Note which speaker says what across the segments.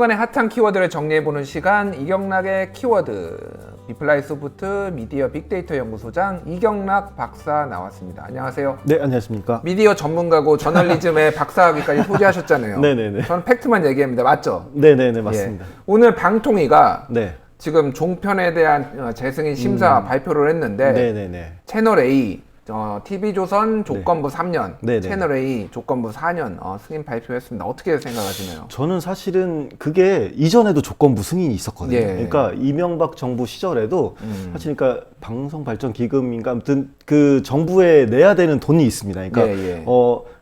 Speaker 1: 주간의 핫한 키워드를 정리해보는 시간, 이경락의 키워드. 비플라이 소프트 미디어 빅데이터 연구소장 이경락 박사 나왔습니다. 안녕하세요.
Speaker 2: 네, 안녕하십니까.
Speaker 1: 미디어 전문가고 저널리즘의 박사학위까지 소지하셨잖아요.
Speaker 2: 네네네.
Speaker 1: 저는 팩트만 얘기합니다. 맞죠?
Speaker 2: 네네네, 맞습니다.
Speaker 1: 예. 오늘 방통위가
Speaker 2: 네.
Speaker 1: 지금 종편에 대한 재승인 심사 발표를 했는데
Speaker 2: 네네네.
Speaker 1: 채널 A TV조선 조건부
Speaker 2: 네.
Speaker 1: 3년,
Speaker 2: 네네.
Speaker 1: 채널 A 조건부 4년 승인 발표했습니다. 어떻게 생각하시나요?
Speaker 2: 저는 사실은 그게 이전에도 조건부 승인이 있었거든요.
Speaker 1: 예.
Speaker 2: 그러니까 이명박 정부 시절에도 사실 그러니까 방송발전기금인가 아무튼 그 정부에 내야 되는 돈이 있습니다. 그러니까
Speaker 1: 예.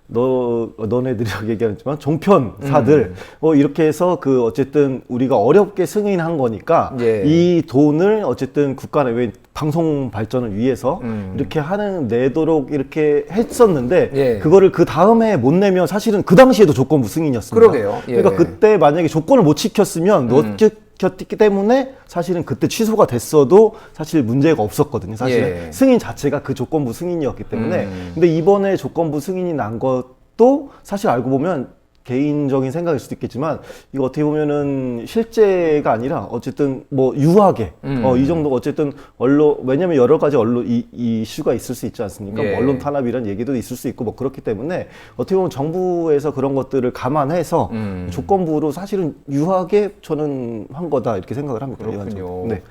Speaker 2: 너네들이라고 얘기하지만 종편사들 이렇게 해서 그 어쨌든 우리가 어렵게 승인한 거니까
Speaker 1: 예.
Speaker 2: 이 돈을 어쨌든 국가 내외 방송 발전을 위해서 이렇게 하는 내도록 이렇게 했었는데
Speaker 1: 예.
Speaker 2: 그거를 그 다음에 못 내면 사실은 그 당시에도 조건부 승인이었습니다.
Speaker 1: 그러게요. 예.
Speaker 2: 그러니까 그때 만약에 조건을 못 지켰으면 겼기 때문에 사실은 그때 취소가 됐어도 사실 문제가 없었거든요. 사실
Speaker 1: 예.
Speaker 2: 승인 자체가 그 조건부 승인이었기 때문에 근데 이번에 조건부 승인이 난 것도 사실 알고 보면 개인적인 생각일 수도 있겠지만 이거 어떻게 보면은 실제가 아니라 어쨌든 뭐 유하게 이 정도 어쨌든 언론 왜냐면 여러 가지 언론 이 이슈가 있을 수 있지 않습니까?
Speaker 1: 예.
Speaker 2: 뭐 언론 탄압이라는 얘기도 있을 수 있고 뭐 그렇기 때문에 어떻게 보면 정부에서 그런 것들을 감안해서 조건부로 사실은 유하게 저는 한 거다 이렇게 생각을 합니다.
Speaker 1: 그렇군요.
Speaker 2: 네.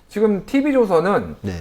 Speaker 1: 지금 TV조선은
Speaker 2: 네.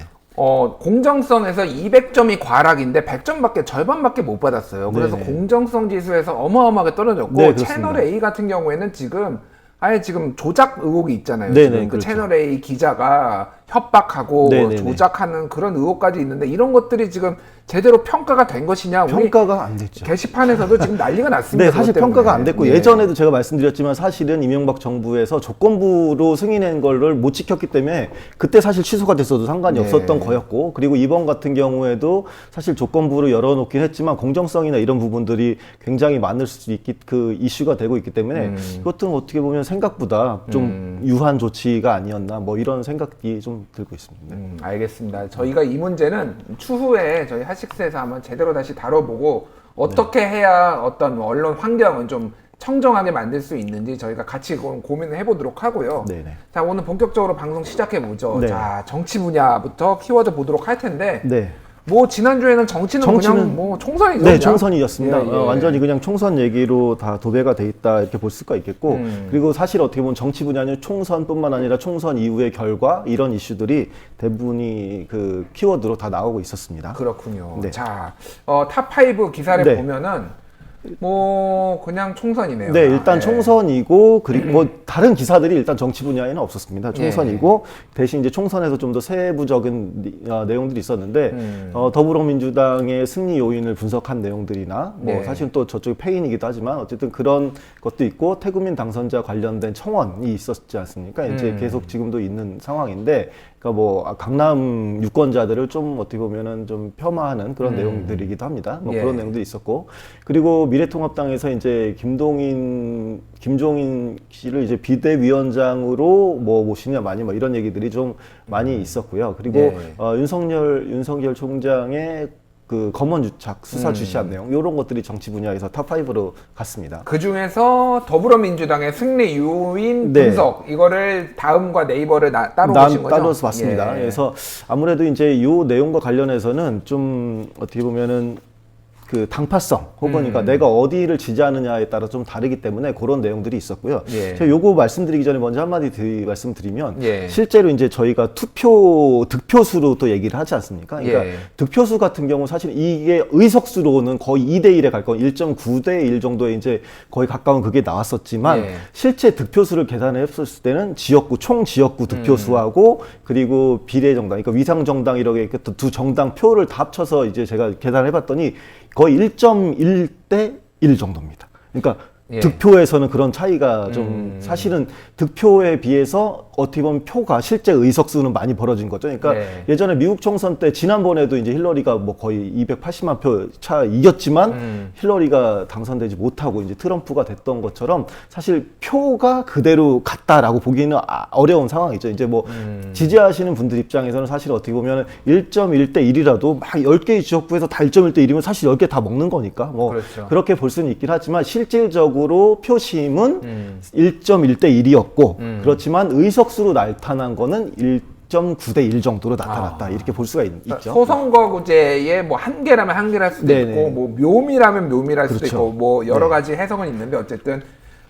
Speaker 1: 공정성에서 200점이 과락인데 100점밖에 절반밖에 못 받았어요. 그래서
Speaker 2: 네네.
Speaker 1: 공정성 지수에서 어마어마하게 떨어졌고
Speaker 2: 네, 그렇습니다.
Speaker 1: 채널 A 같은 경우에는 지금 아예 지금 조작 의혹이 있잖아요.
Speaker 2: 네네,
Speaker 1: 지금 그
Speaker 2: 그렇죠.
Speaker 1: 채널 A 기자가 협박하고
Speaker 2: 네네네.
Speaker 1: 조작하는 그런 의혹까지 있는데 이런 것들이 지금 제대로 평가가 된 것이냐? 우리
Speaker 2: 평가가 안 됐죠.
Speaker 1: 게시판에서도 지금 난리가 났습니다.
Speaker 2: 네, 사실
Speaker 1: 그것 때문에.
Speaker 2: 평가가 안 됐고
Speaker 1: 예.
Speaker 2: 예전에도 제가 말씀드렸지만 사실은 이명박 정부에서 조건부로 승인한 거를 못 지켰기 때문에 그때 사실 취소가 됐어도 상관이
Speaker 1: 네.
Speaker 2: 없었던 거였고 그리고 이번 같은 경우에도 사실 조건부로 열어놓긴 했지만 공정성이나 이런 부분들이 굉장히 많을 수 있기 그 이슈가 되고 있기 때문에 이것도 어떻게 보면 생각보다 좀 유한 조치가 아니었나 뭐 이런 생각이 좀 들고 있습니다.
Speaker 1: 알겠습니다. 저희가 이 문제는 추후에 저희 핫식스에서 한번 제대로 다시 다뤄보고 어떻게 해야 어떤 언론 환경은 좀 청정하게 만들 수 있는지 저희가 같이 고민을 해보도록 하고요.
Speaker 2: 네네.
Speaker 1: 자, 오늘 본격적으로 방송 시작해보죠.
Speaker 2: 네.
Speaker 1: 자, 정치 분야부터 키워드 보도록 할 텐데
Speaker 2: 네.
Speaker 1: 뭐 지난주에는 정치는 그냥 뭐 총선이죠.
Speaker 2: 네,
Speaker 1: 그냥.
Speaker 2: 총선이었습니다.
Speaker 1: 예, 예.
Speaker 2: 완전히 그냥 총선 얘기로 다 도배가 돼 있다 이렇게 볼 수가 있겠고 그리고 사실 어떻게 보면 정치 분야는 총선뿐만 아니라 총선 이후의 결과 이런 이슈들이 대부분이 그 키워드로 다 나오고 있었습니다.
Speaker 1: 그렇군요.
Speaker 2: 네.
Speaker 1: 자, 탑5 기사를
Speaker 2: 네.
Speaker 1: 보면은 뭐 그냥 총선이네요.
Speaker 2: 네, 일단
Speaker 1: 네.
Speaker 2: 총선이고 그리고 뭐 다른 기사들이 일단 정치 분야에는 없었습니다. 총선이고 대신 이제 총선에서 좀 더 세부적인 내용들이 있었는데 더불어민주당의 승리 요인을 분석한 내용들이나 뭐
Speaker 1: 네.
Speaker 2: 사실 또 저쪽 패인이기도 하지만 어쨌든 그런 것도 있고 태국민 당선자 관련된 청원이 있었지 않습니까? 이제 계속 지금도 있는 상황인데. 그러니까 뭐 강남 유권자들을 좀 어떻게 보면은 좀 폄하하는 그런 내용들이기도 합니다. 뭐
Speaker 1: 예.
Speaker 2: 그런 내용도 있었고 그리고 미래통합당에서 이제 김종인 씨를 이제 비대위원장으로 뭐 모시냐 마니 뭐 이런 얘기들이 좀 많이 있었고요. 그리고
Speaker 1: 예.
Speaker 2: 윤석열 총장의 그 검언 유착 수사 주시한 내용 이런 것들이 정치 분야에서 탑5로 갔습니다.
Speaker 1: 그 중에서 더불어민주당의 승리 요인
Speaker 2: 네.
Speaker 1: 분석 이거를 다음과 네이버를 따로 보신 거죠?
Speaker 2: 따로서 봤습니다.
Speaker 1: 예.
Speaker 2: 그래서 아무래도 이제 이 내용과 관련해서는 좀 어떻게 보면은 그 당파성 혹은 그러니까 내가 어디를 지지하느냐에 따라 좀 다르기 때문에 그런 내용들이 있었고요.
Speaker 1: 예.
Speaker 2: 제가 요거 말씀드리기 전에 먼저 한마디 말씀드리면
Speaker 1: 예.
Speaker 2: 실제로 이제 저희가 득표수로 또 얘기를 하지 않습니까? 그러니까
Speaker 1: 예.
Speaker 2: 득표수 같은 경우 사실 이게 의석수로는 거의 2대1에 갈 거 1.9대1 정도에 이제 거의 가까운 그게 나왔었지만
Speaker 1: 예.
Speaker 2: 실제 득표수를 계산해 했을 때는 총 지역구 득표수하고 그리고 비례정당, 그러니까 위상정당 이렇게 두 정당 표를 다 합쳐서 이제 제가 계산해 봤더니 거의 1.1대 1 정도입니다. 그러니까
Speaker 1: 예.
Speaker 2: 득표에서는 그런 차이가 좀 사실은 득표에 비해서 어떻게 보면 표가 실제 의석수는 많이 벌어진 거죠. 그러니까
Speaker 1: 네.
Speaker 2: 예전에 미국 총선 때 지난번에도 이제 힐러리가 뭐 거의 280만 표 차 이겼지만 힐러리가 당선되지 못하고 이제 트럼프가 됐던 것처럼 사실 표가 그대로 같다라고 보기는 어려운 상황이죠. 이제 뭐 지지하시는 분들 입장에서는 사실 어떻게 보면 1.1대 1이라도 막 10개의 지역구에서 다 1.1대 1이면 사실 10개 다 먹는 거니까 뭐
Speaker 1: 그렇죠.
Speaker 2: 그렇게 볼 수는 있긴 하지만 실질적으로 실질적으로 표심은 1.1대 1이었고 그렇지만 의석수로 나타난 거는 1.9대 1 정도로 나타났다. 이렇게 볼 수가 있죠.
Speaker 1: 소선거구제의 뭐 한계라면 한계랄 수도
Speaker 2: 네네.
Speaker 1: 있고 뭐 묘미라면 묘미랄 수도
Speaker 2: 그렇죠.
Speaker 1: 있고 뭐 여러 가지 해석은 있는데 어쨌든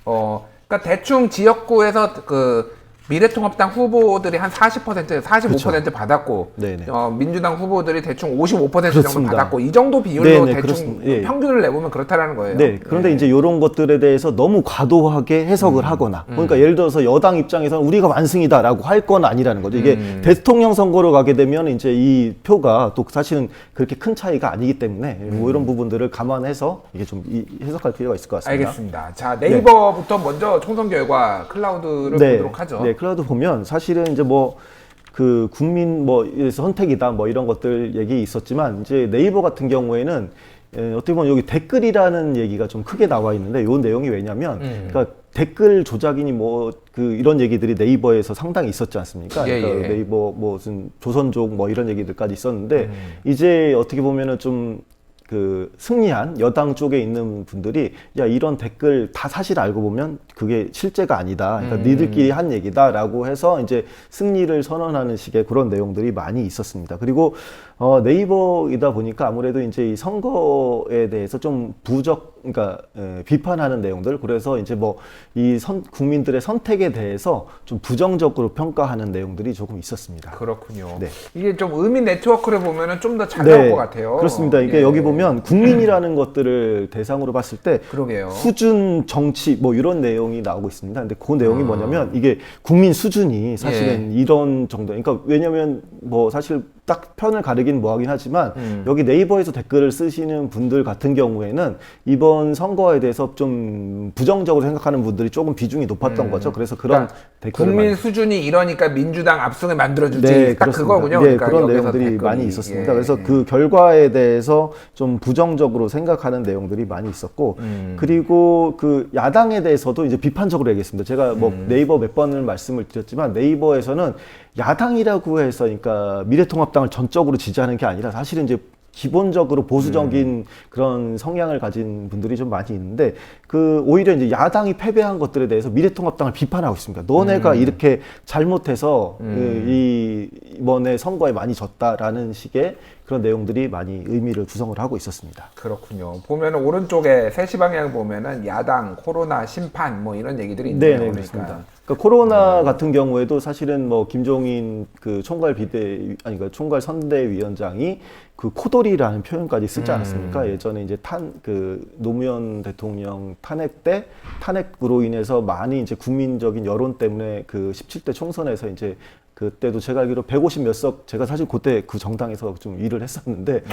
Speaker 1: 그러니까 대충 지역구에서 그 미래통합당 후보들이 한 40%, 45%
Speaker 2: 그렇죠.
Speaker 1: 받았고
Speaker 2: 네네.
Speaker 1: 민주당 후보들이 대충 55% 정도
Speaker 2: 그렇습니다.
Speaker 1: 받았고 이 정도 비율로
Speaker 2: 네네,
Speaker 1: 대충
Speaker 2: 그렇습니다. 예.
Speaker 1: 평균을 내보면 그렇다라는 거예요.
Speaker 2: 네. 그런데 이제 이런 것들에 대해서 너무 과도하게 해석을 하거나, 그러니까 예를 들어서 여당 입장에서는 우리가 완승이다라고 할 건 아니라는 거죠. 이게 대통령 선거로 가게 되면 이제 이 표가 또 사실은 그렇게 큰 차이가 아니기 때문에 뭐 이런 부분들을 감안해서 이게 좀 해석할 필요가 있을 것 같습니다.
Speaker 1: 알겠습니다. 자, 네이버부터 먼저 총선 결과 클라우드를 보도록 하죠.
Speaker 2: 네, 클라우드 보면 사실은 이제 뭐 그 국민 뭐 선택이다 뭐 이런 것들 얘기 있었지만 이제 네이버 같은 경우에는 어떻게 보면 여기 댓글이라는 얘기가 좀 크게 나와 있는데 요 내용이 왜냐면 그러니까 댓글 조작이니 뭐 그 이런 얘기들이 네이버에서 상당히 있었지 않습니까?
Speaker 1: 예,
Speaker 2: 그러니까
Speaker 1: 예.
Speaker 2: 네이버 뭐 무슨 조선족 뭐 이런 얘기들까지 있었는데 이제 어떻게 보면은 좀 그 승리한 여당 쪽에 있는 분들이 야 이런 댓글 다 사실 알고 보면 그게 실제가 아니다. 그러니까 니들끼리 한 얘기다라고 해서 이제 승리를 선언하는 식의 그런 내용들이 많이 있었습니다. 그리고 네이버이다 보니까 아무래도 이제 이 선거에 대해서 좀 그러니까 비판하는 내용들, 그래서 이제 뭐 이 국민들의 선택에 대해서 좀 부정적으로 평가하는 내용들이 조금 있었습니다.
Speaker 1: 그렇군요.
Speaker 2: 네.
Speaker 1: 이게 좀 의미 네트워크를 보면은 좀 더 잘 나올 것 같아요.
Speaker 2: 그렇습니다. 이게
Speaker 1: 예.
Speaker 2: 여기 보면 국민이라는 것들을 대상으로 봤을 때
Speaker 1: 그러게요.
Speaker 2: 수준 정치 뭐 이런 내용이 나오고 있습니다. 근데 그 내용이 뭐냐면 이게 국민 수준이 사실은 이런 정도. 그러니까 왜냐면 뭐 사실 딱 편을 가르긴 뭐하긴 하지만 여기 네이버에서 댓글을 쓰시는 분들 같은 경우에는 이번 선거에 대해서 좀 부정적으로 생각하는 분들이 조금 비중이 높았던 거죠. 그래서 그런
Speaker 1: 그러니까
Speaker 2: 댓글을
Speaker 1: 국민 수준이 이러니까 민주당 압승을 만들어주지.
Speaker 2: 네,
Speaker 1: 딱
Speaker 2: 그렇습니다.
Speaker 1: 그거군요.
Speaker 2: 네,
Speaker 1: 그러니까
Speaker 2: 그런
Speaker 1: 여기서
Speaker 2: 내용들이
Speaker 1: 댓글이.
Speaker 2: 많이 있었습니다.
Speaker 1: 예.
Speaker 2: 그래서 그 결과에 대해서 좀 부정적으로 생각하는 내용들이 많이 있었고, 그리고 그 야당에 대해서도 이제 비판적으로 얘기했습니다. 제가 뭐 네이버 몇 번을 말씀을 드렸지만 네이버에서는 야당이라고 해서 그러니까 미래통합당을 전적으로 지지하는 게 아니라 사실은 이제 기본적으로 보수적인 그런 성향을 가진 분들이 좀 많이 있는데 그 오히려 이제 야당이 패배한 것들에 대해서 미래통합당을 비판하고 있습니다. 너네가 이렇게 잘못해서 이번에 선거에 많이 졌다라는 식의 그런 내용들이 많이 의미를 구성을 하고 있었습니다.
Speaker 1: 그렇군요. 보면은 오른쪽에 3시 방향 보면은 야당, 코로나, 심판 뭐 이런 얘기들이 있네요.
Speaker 2: 네, 그렇습니다. 그러니까 코로나 같은 경우에도 사실은 뭐 김종인 그 그러니까 총괄 선대위원장이 그 코돌이라는 표현까지 쓰지 않았습니까? 예전에 이제 그 노무현 대통령 탄핵 때 탄핵으로 인해서 많이 이제 국민적인 여론 때문에 그 17대 총선에서 이제 그때도 제가 알기로 150 몇 석, 제가 사실 그때 그 정당에서 좀 일을 했었는데,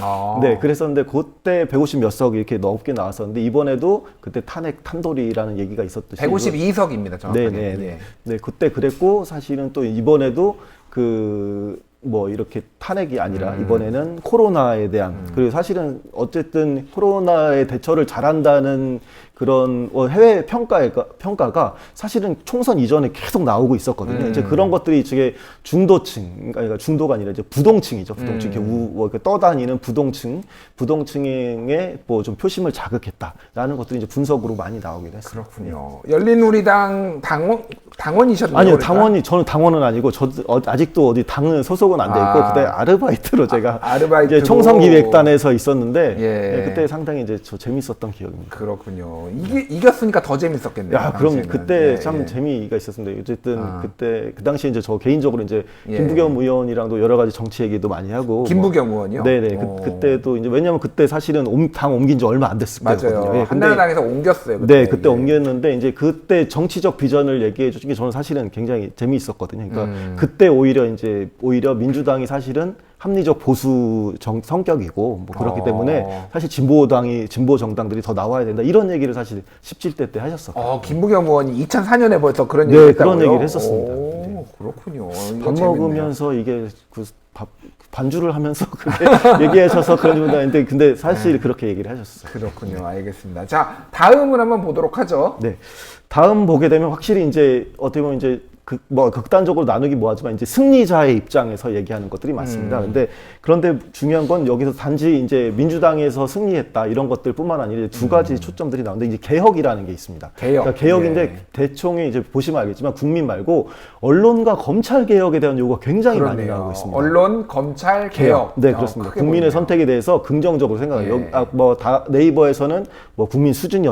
Speaker 2: 네, 그랬었는데 그때 150 몇 석 이렇게 넘게 나왔었는데 이번에도 그때 탄돌이라는 얘기가 있었듯이
Speaker 1: 152석입니다. 정확하게.
Speaker 2: 네, 그때 그랬고 사실은 또 이번에도 뭐 이렇게 탄핵이 아니라 이번에는 코로나에 대한 그리고 사실은 어쨌든 코로나에 대처를 잘한다는 그런 해외 평가가 사실은 총선 이전에 계속 나오고 있었거든요. 이제 그런 것들이 이제 중도층, 그러니까 중도가 아니라 이제 부동층이죠. 부동층 이렇게 떠다니는 부동층의 뭐 좀 표심을 자극했다라는 것들이 이제 분석으로 많이 나오기도 했습니다.
Speaker 1: 그렇군요. 열린우리당 당원이셨나요?
Speaker 2: 아니요,
Speaker 1: 그러니까?
Speaker 2: 저는 당원은 아니고 아직도 어디 당은 소속은 안 돼 있고 그때 아르바이트로 제가
Speaker 1: 아르바이트로.
Speaker 2: 이제 총선기획단에서 있었는데
Speaker 1: 예.
Speaker 2: 네, 그때 상당히 이제 저 재밌었던 기억입니다.
Speaker 1: 그렇군요. 이겼으니까 더 재밌었겠네요.
Speaker 2: 야, 그럼
Speaker 1: 당시에는.
Speaker 2: 그때
Speaker 1: 예,
Speaker 2: 참
Speaker 1: 예.
Speaker 2: 재미가 있었습니다. 어쨌든 그때 그 당시에 이제 저 개인적으로 이제
Speaker 1: 예.
Speaker 2: 김부겸 의원이랑도 여러 가지 정치 얘기도 많이 하고
Speaker 1: 김부겸 의원이요?
Speaker 2: 네네. 그때도 이제 왜냐면 그때 사실은 당 옮긴 지 얼마 안 됐을
Speaker 1: 맞아요.
Speaker 2: 때거든요. 예, 근데
Speaker 1: 한나라당에서 옮겼어요.
Speaker 2: 네, 그때
Speaker 1: 예.
Speaker 2: 옮겼는데 이제 그때 정치적 비전을 얘기해 주신 게 저는 사실은 굉장히 재미있었거든요. 그러니까 그때 오히려 민주당이 사실은 합리적 보수 성격이고 뭐 그렇기 때문에 사실 진보 정당들이 더 나와야 된다 이런 얘기를 사실 17대 때 하셨었거든요.
Speaker 1: 김부겸 의원이 2004년에 벌써 그런
Speaker 2: 네,
Speaker 1: 얘기를
Speaker 2: 그런
Speaker 1: 했다고요?
Speaker 2: 얘기를 했었습니다.
Speaker 1: 오, 그렇군요. 이거
Speaker 2: 밥
Speaker 1: 재밌네요.
Speaker 2: 먹으면서 이게 반주를 하면서 그렇게 얘기하셔서 그런 분인데 근데 사실 그렇게 얘기를 하셨어요.
Speaker 1: 그렇군요. 알겠습니다. 자, 다음을 한번 보도록 하죠.
Speaker 2: 네. 다음 보게 되면 확실히 이제 어떻게 보면 이제 극단적으로 나누기 뭐하지만 이제 승리자의 입장에서 얘기하는 것들이 많습니다. 그런데 중요한 건 여기서 단지 이제 민주당에서 승리했다 이런 것들뿐만 아니라 두 가지 초점들이 나오는데 이제 개혁이라는 게 있습니다. 그러니까 개혁인데 대총이 이제 보시면 알겠지만 국민 말고 언론과 검찰 개혁에 대한 요구가 굉장히 많이 나오고 있습니다.
Speaker 1: 언론, 검찰 개혁.
Speaker 2: 네, 그렇습니다. 국민의
Speaker 1: 보이네요.
Speaker 2: 선택에 대해서 긍정적으로 생각해요. 네이버에서는 뭐 국민 수준이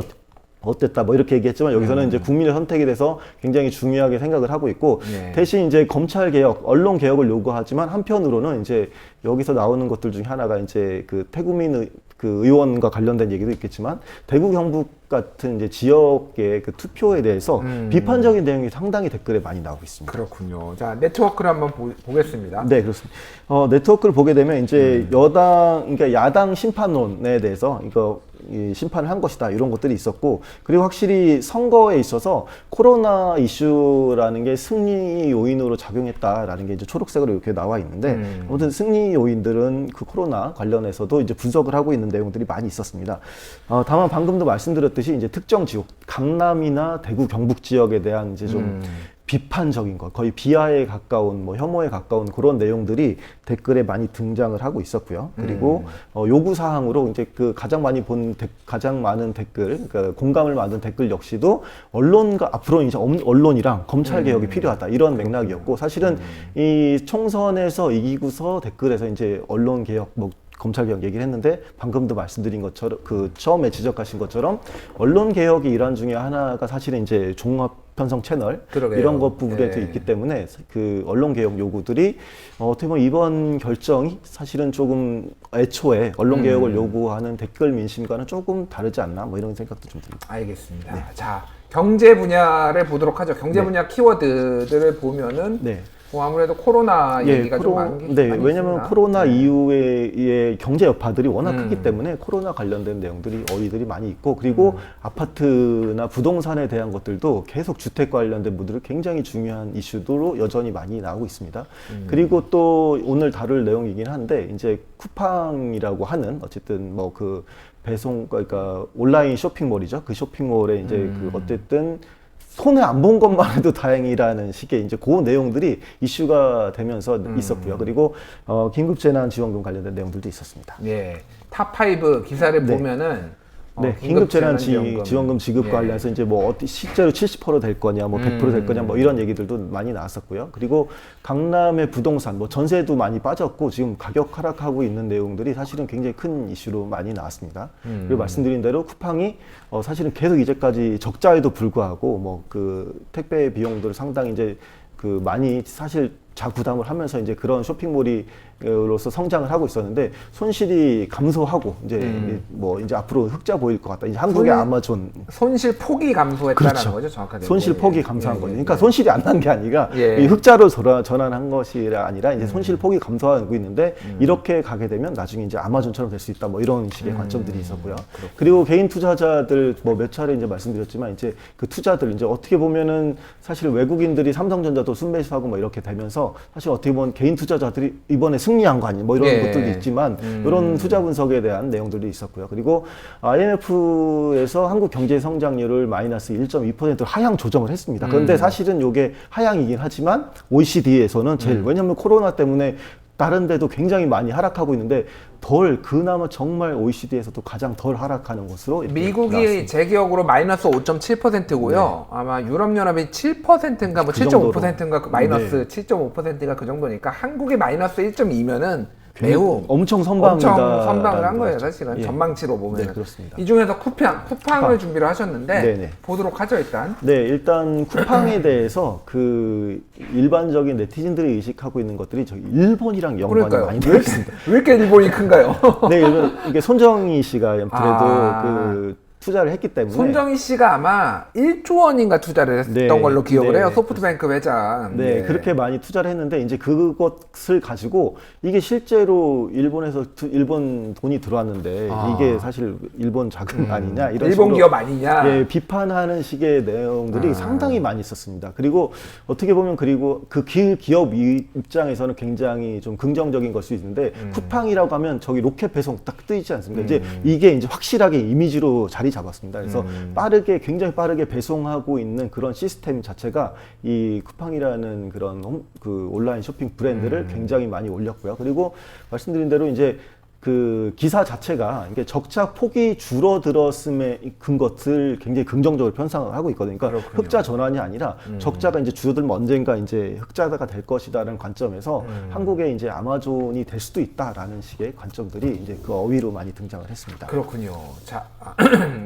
Speaker 2: 어땠다 뭐 이렇게 얘기했지만 여기서는 이제 국민의 선택에 대해서 굉장히 중요하게 생각을 하고 있고 대신 이제 검찰 개혁, 언론 개혁을 요구하지만 한편으로는 이제 여기서 나오는 것들 중에 하나가 이제 그 태국민 그 의원과 관련된 얘기도 있겠지만 대구 경북 같은 이제 지역의 그 투표에 대해서 비판적인 내용이 상당히 댓글에 많이 나오고 있습니다.
Speaker 1: 그렇군요. 자, 네트워크를 한번 보겠습니다.
Speaker 2: 네, 그렇습니다. 네트워크를 보게 되면 이제 그러니까 야당 심판론에 대해서 이 심판을 한 것이다 이런 것들이 있었고 그리고 확실히 선거에 있어서 코로나 이슈라는 게 승리 요인으로 작용했다라는 게 이제 초록색으로 이렇게 나와 있는데 아무튼 승리 요인들은 그 코로나 관련해서도 이제 분석을 하고 있는 내용들이 많이 있었습니다. 다만 방금도 말씀드렸듯이 이제 특정 지역 강남이나 대구 경북 지역에 대한 이제 좀 비판적인 것, 거의 비하에 가까운, 뭐 혐오에 가까운 그런 내용들이 댓글에 많이 등장을 하고 있었고요. 그리고 요구 사항으로 이제 그 가장 많은 댓글, 그러니까 공감을 받은 댓글 역시도 언론과 앞으로 이제 언론이랑 검찰 개혁이 필요하다 이런 맥락이었고 사실은 이 총선에서 이기고서 댓글에서 이제 언론 개혁, 뭐 검찰 개혁 얘기를 했는데 방금도 말씀드린 것처럼 그 처음에 지적하신 것처럼 언론 개혁의 일환 중에 하나가 사실은 이제 종합 편성 채널 이런 것 부분에도 있기 때문에 그 언론 개혁 요구들이 어떻게 보면 이번 결정이 사실은 조금 애초에 언론 개혁을 요구하는 댓글 민심과는 조금 다르지 않나 뭐 이런 생각도 좀 듭니다.
Speaker 1: 알겠습니다. 자, 경제 분야를 보도록 하죠. 경제 분야 키워드들을 보면은 뭐 아무래도 코로나 얘기가 좀 많은 게 많이
Speaker 2: 왜냐하면
Speaker 1: 있습니다.
Speaker 2: 코로나 이후의 경제 여파들이 워낙 크기 때문에 코로나 관련된 내용들이 어휘들이 많이 있고 그리고 아파트나 부동산에 대한 것들도 계속 주택 관련된 분들을 굉장히 중요한 이슈로 여전히 많이 나오고 있습니다. 그리고 또 오늘 다룰 내용이긴 한데 이제 쿠팡이라고 하는 어쨌든 뭐 그 배송 그러니까 온라인 쇼핑몰이죠. 그 쇼핑몰에 이제 그 어쨌든 손해 안 본 것만 해도 다행이라는 식의 이제 그 내용들이 이슈가 되면서 있었고요. 그리고 긴급재난지원금 관련된 내용들도 있었습니다.
Speaker 1: 네, 탑5 기사를 보면은
Speaker 2: 긴급재난지원금 지급 관련해서 이제 뭐 실제로 70%될 거냐, 뭐 100%될 거냐, 뭐 이런 얘기들도 많이 나왔었고요. 그리고 강남의 부동산, 뭐 전세도 많이 빠졌고 지금 가격 하락하고 있는 내용들이 사실은 굉장히 큰 이슈로 많이 나왔습니다. 그리고 말씀드린 대로 쿠팡이 사실은 계속 이제까지 적자에도 불구하고 뭐 그 택배 비용들을 상당히 이제 그 많이 사실 자부담을 하면서 이제 그런 쇼핑몰로서 성장을 하고 있었는데 손실이 감소하고 이제 뭐 이제 앞으로 흑자 보일 것 같다. 이제 한국의 아마존
Speaker 1: 손실 폭이 감소했다라는 거죠, 정확하게.
Speaker 2: 손실 폭이 감소한 거죠. 그러니까 손실이 안 난 게 아니라 이 흑자로 전환한 것이 아니라 이제 손실 폭이 감소하고 있는데 이렇게 가게 되면 나중에 이제 아마존처럼 될 수 있다. 뭐 이런 식의 관점들이 있었고요. 그리고 개인 투자자들 뭐 몇 차례 이제 말씀드렸지만 이제 그 투자들 이제 어떻게 보면은 사실 외국인들이 삼성전자도 순매수하고 뭐 이렇게 되면서 사실 어떻게 보면 개인 투자자들이 이번에 승리한 거 아니에요. 뭐 이런 것들도 있지만 이런 투자 분석에 대한 내용들도 있었고요. 그리고 IMF에서 한국 경제 성장률을 마이너스 1.2% 하향 조정을 했습니다. 그런데 사실은 이게 하향이긴 하지만 OECD에서는 제일 왜냐하면 코로나 때문에 다른 데도 굉장히 많이 하락하고 있는데 그나마 정말 OECD에서도 가장 덜 하락하는 것으로
Speaker 1: 미국이
Speaker 2: 나왔습니다.
Speaker 1: 제 기억으로 마이너스 5.7%고요. 아마 유럽연합이 7%인가 뭐 7.5%인가 마이너스 7.5%가 그 정도니까 한국이 마이너스 1.2면은 매우
Speaker 2: 엄청 선방이다.
Speaker 1: 선방을 한 거예요, 사실은. 전망치로 보면.
Speaker 2: 네, 그렇습니다.
Speaker 1: 이 중에서 쿠팡을 준비를 하셨는데 보도록 하죠, 일단.
Speaker 2: 네, 일단 쿠팡에 대해서 그 일반적인 네티즌들이 의식하고 있는 것들이 저기 일본이랑 연관이 많이 되어 있습니다.
Speaker 1: 왜 이렇게 일본이 큰가요?
Speaker 2: 네, 이게 손정희 씨가 그래도 그 투자를 했기 때문에
Speaker 1: 손정희 씨가 아마 1조 원인가 투자를 했던 걸로 기억을 해요. 소프트뱅크 회장.
Speaker 2: 네, 그렇게 많이 투자를 했는데 이제 그것을 가지고 이게 실제로 일본에서 일본 돈이 들어왔는데 이게 사실 일본 자금 아니냐 이런
Speaker 1: 일본
Speaker 2: 식으로
Speaker 1: 기업 아니냐
Speaker 2: 비판하는 식의 내용들이 상당히 많이 있었습니다. 그리고 어떻게 보면 그리고 그 기업 입장에서는 굉장히 좀 긍정적인 걸 수 있는데 쿠팡이라고 하면 저기 로켓 배송 딱 뜨이지 않습니까? 이제 이게 이제 확실하게 이미지로 자리 잡았습니다. 그래서 굉장히 빠르게 배송하고 있는 그런 시스템 자체가 이 쿠팡이라는 그런 그 온라인 쇼핑 브랜드를 굉장히 많이 올렸고요. 그리고 말씀드린 대로 이제 그 기사 자체가 이게 적자 폭이 줄어들었음에 큰 것을 굉장히 긍정적으로 편성을 하고 있거든요. 그러니까
Speaker 1: 그렇군요.
Speaker 2: 흑자 전환이 아니라 적자가 이제 줄어들면 언젠가 이제 흑자가 될 것이다라는 관점에서 한국의 이제 아마존이 될 수도 있다라는 식의 관점들이 이제 그 어휘로 많이 등장을 했습니다.
Speaker 1: 그렇군요. 자,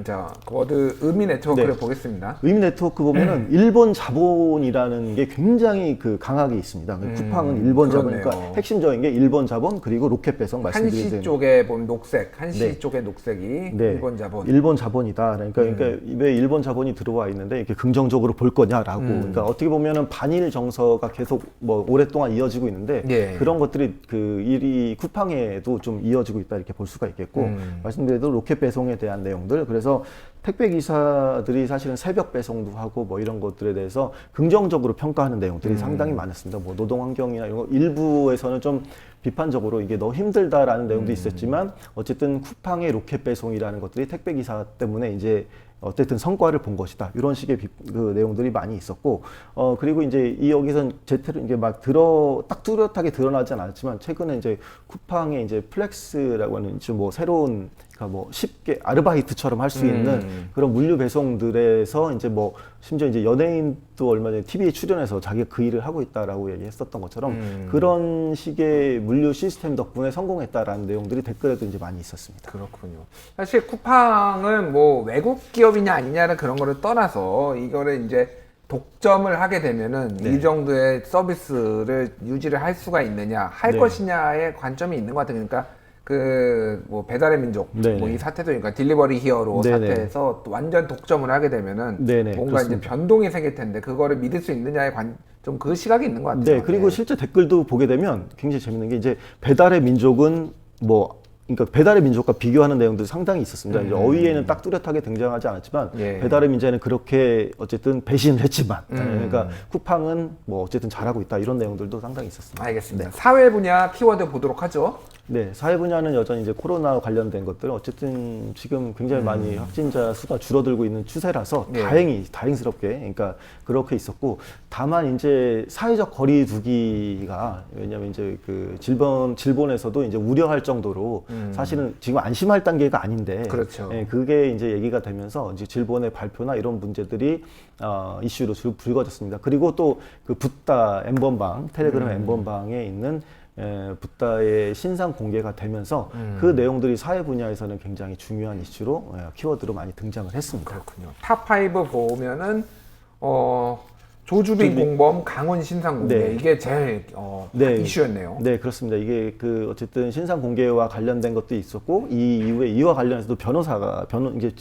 Speaker 1: 자, 워드 의미 네트워크를
Speaker 2: 네.
Speaker 1: 보겠습니다.
Speaker 2: 의미 네트워크 보면은 일본 자본이라는 게 굉장히 그 강하게 있습니다. 쿠팡은 일본
Speaker 1: 그렇네요.
Speaker 2: 자본이니까 핵심적인 게 일본 자본 그리고 로켓 배송 말씀드린
Speaker 1: 한시 쪽에 보면 녹색, 한시
Speaker 2: 네.
Speaker 1: 쪽에 녹색이
Speaker 2: 네.
Speaker 1: 일본 자본.
Speaker 2: 일본 자본이다. 그러니까 왜 일본 자본이 들어와 있는데 이렇게 긍정적으로 볼 거냐라고. 그러니까 어떻게 보면은 반일 정서가 계속 뭐 오랫동안 이어지고 있는데
Speaker 1: 예.
Speaker 2: 그런 것들이 그 일이 쿠팡에도 좀 이어지고 있다 이렇게 볼 수가 있겠고 말씀드린 로켓 배송에 대한 내용들. 그래서 택배 기사들이 사실은 새벽 배송도 하고 뭐 이런 것들에 대해서 긍정적으로 평가하는 내용들이 상당히 많았습니다. 뭐 노동 환경이나 이런 거 일부에서는 좀 비판적으로 이게 너무 힘들다라는 내용도 있었지만 어쨌든 쿠팡의 로켓 배송이라는 것들이 택배 기사 때문에 이제 어쨌든 성과를 본 것이다. 이런 식의 그 내용들이 많이 있었고, 그리고 이제 여기선 제대로 이게 막 딱 뚜렷하게 드러나진 않았지만, 최근에 이제 쿠팡의 이제 플렉스라고 하는 좀 뭐 새로운, 그러니까 뭐 쉽게 아르바이트처럼 할 수 있는 그런 물류 배송들에서 이제 뭐 심지어 이제 연예인도 얼마 전에 TV에 출연해서 자기가 그 일을 하고 있다라고 얘기했었던 것처럼 그런 식의 물류 시스템 덕분에 성공했다라는 내용들이 댓글에도 이제 많이 있었습니다.
Speaker 1: 그렇군요. 사실 쿠팡은 뭐 외국 기업이냐 아니냐는 그런 거를 떠나서 이거를 이제 독점을 하게 되면은
Speaker 2: 네.
Speaker 1: 이 정도의 서비스를 유지를 할 수가 있느냐, 할
Speaker 2: 네.
Speaker 1: 것이냐의 관점이 있는 것 같아요. 그러니까 그 뭐 배달의 민족
Speaker 2: 네네.
Speaker 1: 뭐 이 사태도 그러니까 딜리버리 히어로
Speaker 2: 네네.
Speaker 1: 사태에서 또 완전 독점을 하게 되면은
Speaker 2: 네네,
Speaker 1: 뭔가
Speaker 2: 그렇습니다.
Speaker 1: 이제 변동이 생길 텐데 그거를 믿을 수 있느냐의 좀 그 시각이 있는 것 같아요.
Speaker 2: 네, 그리고 실제 댓글도 보게 되면 굉장히 재밌는 게 이제 배달의 민족은 뭐 그러니까 배달의 민족과 비교하는 내용들이 상당히 있었습니다. 이제 어휘에는 딱 뚜렷하게 등장하지 않았지만
Speaker 1: 예.
Speaker 2: 배달의 민족은 그렇게 어쨌든 배신을 했지만 그러니까 쿠팡은 뭐 어쨌든 잘하고 있다 이런 내용들도 상당히 있었습니다.
Speaker 1: 알겠습니다. 사회 분야 키워드 보도록 하죠.
Speaker 2: 네, 사회 분야는 여전히 이제 코로나 관련된 것들 어쨌든 지금 굉장히 많이 확진자 수가 줄어들고 있는 추세라서
Speaker 1: 예.
Speaker 2: 다행스럽게 그러니까 그렇게 있었고 다만 이제 사회적 거리두기가 왜냐하면 이제 그 질본에서도 이제 우려할 정도로 사실은 지금 안심할 단계가 아닌데
Speaker 1: 그렇죠.
Speaker 2: 예, 그게 이제 얘기가 되면서 이제 질본의 발표나 이런 문제들이 이슈로 불거졌습니다. 그리고 또 그 붓다 엠번방 텔레그램 엠번방에 있는 붓다의 신상 공개가 되면서 그 내용들이 사회 분야에서는 굉장히 중요한 이슈로 키워드로 많이 등장을 했습니다.
Speaker 1: 그렇군요. 탑5 보면은 조주빈 공범, 강원 신상 공개
Speaker 2: 네.
Speaker 1: 이게 제일
Speaker 2: 네.
Speaker 1: 이슈였네요.
Speaker 2: 네, 그렇습니다. 이게 그 어쨌든 신상 공개와 관련된 것도 있었고 이 이후에 이와 관련해서도 이제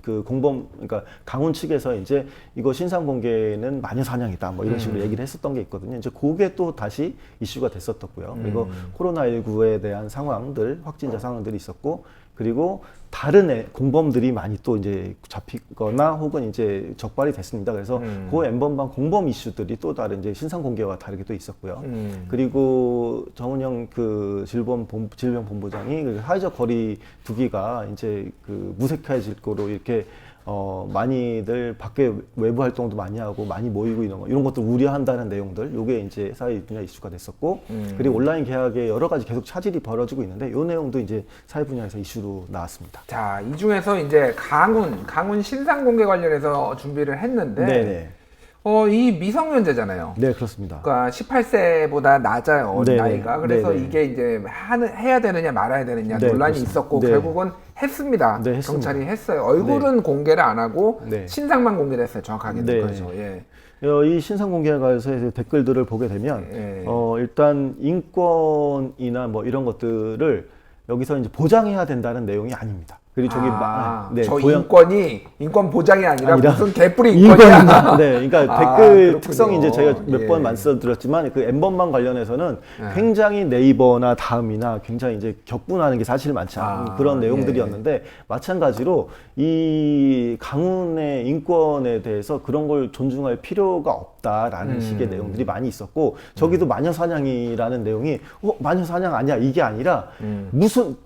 Speaker 2: 그 공범 그러니까 강원 측에서 이제 이거 신상 공개는 마녀 사냥이다 뭐 이런 식으로 얘기를 했었던 게 있거든요. 이제 그게 또 다시 이슈가 됐었고요. 그리고 코로나19에 대한 상황들, 확진자 상황들이 있었고 그리고 다른 공범들이 많이 또 이제 잡히거나 혹은 이제 적발이 됐습니다. 그래서 그 엠번방 공범 이슈들이 또 다른 이제 신상 공개와 다르게 또 있었고요. 그리고 정은영 그 질병본부장이 그 사회적 거리 두기가 이제 그 무색해질 거로 이렇게 많이들 밖에 외부 활동도 많이 하고 많이 모이고 이런 것들 우려한다는 내용들, 요게 이제 사회 분야 이슈가 됐었고, 그리고 온라인 계약에 여러 가지 계속 차질이 벌어지고 있는데, 요 내용도 이제 사회 분야에서 이슈로 나왔습니다.
Speaker 1: 자, 이 중에서 이제 강운 신상 공개 관련해서 준비를 했는데,
Speaker 2: 네네.
Speaker 1: 이 미성년자잖아요.
Speaker 2: 네, 그렇습니다.
Speaker 1: 그러니까 18세보다 낮아요, 어린
Speaker 2: 네네.
Speaker 1: 나이가. 그래서
Speaker 2: 네네.
Speaker 1: 이게 이제 해야 되느냐 말아야 되느냐
Speaker 2: 네,
Speaker 1: 논란이
Speaker 2: 그렇습니다.
Speaker 1: 있었고
Speaker 2: 네.
Speaker 1: 결국은 했습니다.
Speaker 2: 네, 했습니다.
Speaker 1: 경찰이 했어요. 얼굴은 공개를 안 하고
Speaker 2: 네.
Speaker 1: 신상만 공개를 했어요. 정확하게.
Speaker 2: 네.
Speaker 1: 그렇죠. 예.
Speaker 2: 이 신상 공개에 관해서 댓글들을 보게 되면
Speaker 1: 예.
Speaker 2: 일단 인권이나 뭐 이런 것들을 여기서 이제 보장해야 된다는 내용이 아닙니다. 그리고 저기
Speaker 1: 저 인권 보장이 아니라 무슨 개뿔이
Speaker 2: 인권이다.
Speaker 1: 인권이야.
Speaker 2: 네, 그러니까
Speaker 1: 그렇군요.
Speaker 2: 댓글 특성이 이제 제가 몇 번
Speaker 1: 예.
Speaker 2: 말씀드렸지만 그 엠번방 관련해서는
Speaker 1: 예.
Speaker 2: 굉장히 네이버나 다음이나 굉장히 이제 격분하는 게 사실 많지 않은 그런 내용들이었는데 마찬가지로 이 강훈의 인권에 대해서 그런 걸 존중할 필요가 없다라는 식의 내용들이 많이 있었고 저기도 마녀 사냥이라는 내용이 마녀 사냥 아니야 이게 아니라 무슨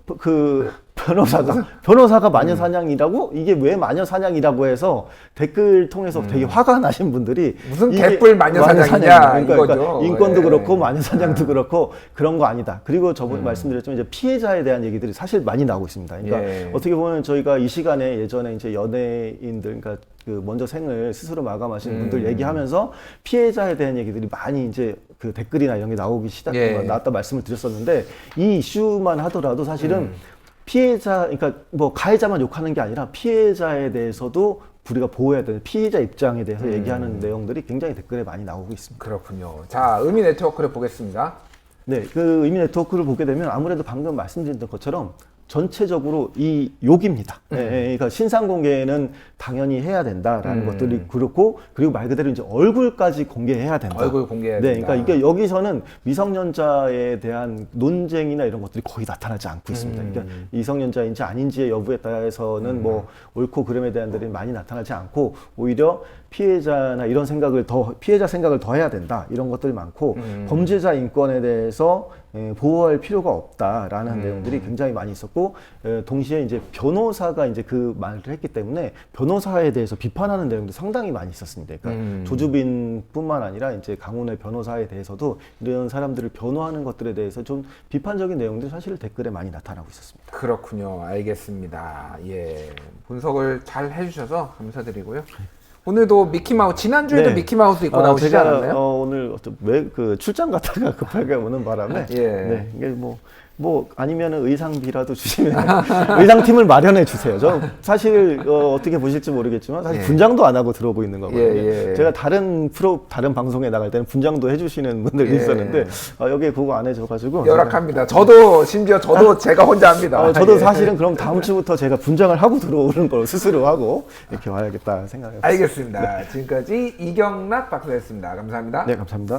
Speaker 2: 변호사가 마녀 사냥이라고 이게 왜 마녀 사냥이라고 해서 댓글 통해서 되게 화가 나신 분들이
Speaker 1: 무슨
Speaker 2: 이게
Speaker 1: 개뿔 마녀 사냥이냐
Speaker 2: 그러니까
Speaker 1: 이거죠.
Speaker 2: 인권도
Speaker 1: 예.
Speaker 2: 그렇고 마녀 사냥도 그렇고 그런 거 아니다. 그리고 저번에 말씀드렸지만 이제 피해자에 대한 얘기들이 사실 많이 나오고 있습니다. 그러니까
Speaker 1: 예.
Speaker 2: 어떻게 보면 저희가 이 시간에 예전에 이제 연예인들 그러니까 그 먼저 생을 스스로 마감하신 분들 얘기하면서 피해자에 대한 얘기들이 많이 이제 그 댓글이나 이런 게 나오기
Speaker 1: 예.
Speaker 2: 나왔다 말씀을 드렸었는데 이 이슈만 하더라도 사실은 피해자 그러니까 뭐 가해자만 욕하는 게 아니라 피해자에 대해서도 우리가 보호해야 되는 피해자 입장에 대해서 얘기하는 내용들이 굉장히 댓글에 많이 나오고 있습니다.
Speaker 1: 그렇군요. 자, 의미 네트워크를 보겠습니다.
Speaker 2: 네, 그 의미 네트워크를 보게 되면 아무래도 방금 말씀드린 것처럼 전체적으로 이 욕입니다. 예, 그러니까 신상 공개는 당연히 해야 된다라는 것들이 그렇고 그리고 말 그대로 이제 얼굴까지 공개해야 된다.
Speaker 1: 얼굴 공개해야
Speaker 2: 네,
Speaker 1: 된다.
Speaker 2: 그러니까 이게 여기서는 미성년자에 대한 논쟁이나 이런 것들이 거의 나타나지 않고 있습니다. 그러니까 미성년자인지 아닌지의 여부에 따라서는 뭐 옳고 그름에 대한 들이 많이 나타나지 않고 오히려 피해자나 이런 생각을 피해자 생각을 더 해야 된다 이런 것들이 많고 범죄자 인권에 대해서 보호할 필요가 없다라는 내용들이 굉장히 많이 있었고 동시에 이제 변호사가 이제 그 말을 했기 때문에 변호사에 대해서 비판하는 내용도 상당히 많이 있었습니다. 그러니까 조주빈뿐만 아니라 이제 강훈의 변호사에 대해서도 이런 사람들을 변호하는 것들에 대해서 좀 비판적인 내용들이 사실 댓글에 많이 나타나고 있었습니다.
Speaker 1: 그렇군요. 알겠습니다. 예. 분석을 잘 해주셔서 감사드리고요. 오늘도 미키마우스, 지난주에도
Speaker 2: 네.
Speaker 1: 미키마우스 입고 나오시지
Speaker 2: 제가
Speaker 1: 않았나요?
Speaker 2: 오늘 그 출장 갔다가 급하게 오는 바람에
Speaker 1: 예.
Speaker 2: 네, 이게 뭐 아니면은 의상비라도 주시면 의상팀을 마련해 주세요. 저 사실 어떻게 보실지 모르겠지만 사실
Speaker 1: 예.
Speaker 2: 분장도 안 하고 들어오고 있는 거거든요.
Speaker 1: 예.
Speaker 2: 제가 다른 방송에 나갈 때는 분장도 해주시는 분들이
Speaker 1: 예.
Speaker 2: 있었는데 여기에 그거 안 해줘가지고
Speaker 1: 열악합니다. 저도 심지어 제가 혼자 합니다.
Speaker 2: 저도
Speaker 1: 예.
Speaker 2: 사실은 그럼 다음 주부터 제가 분장을 하고 들어오는 걸 스스로 하고 이렇게 와야겠다 생각해요.
Speaker 1: 알겠습니다. 지금까지 이경락 박사였습니다. 감사합니다.
Speaker 2: 네, 감사합니다.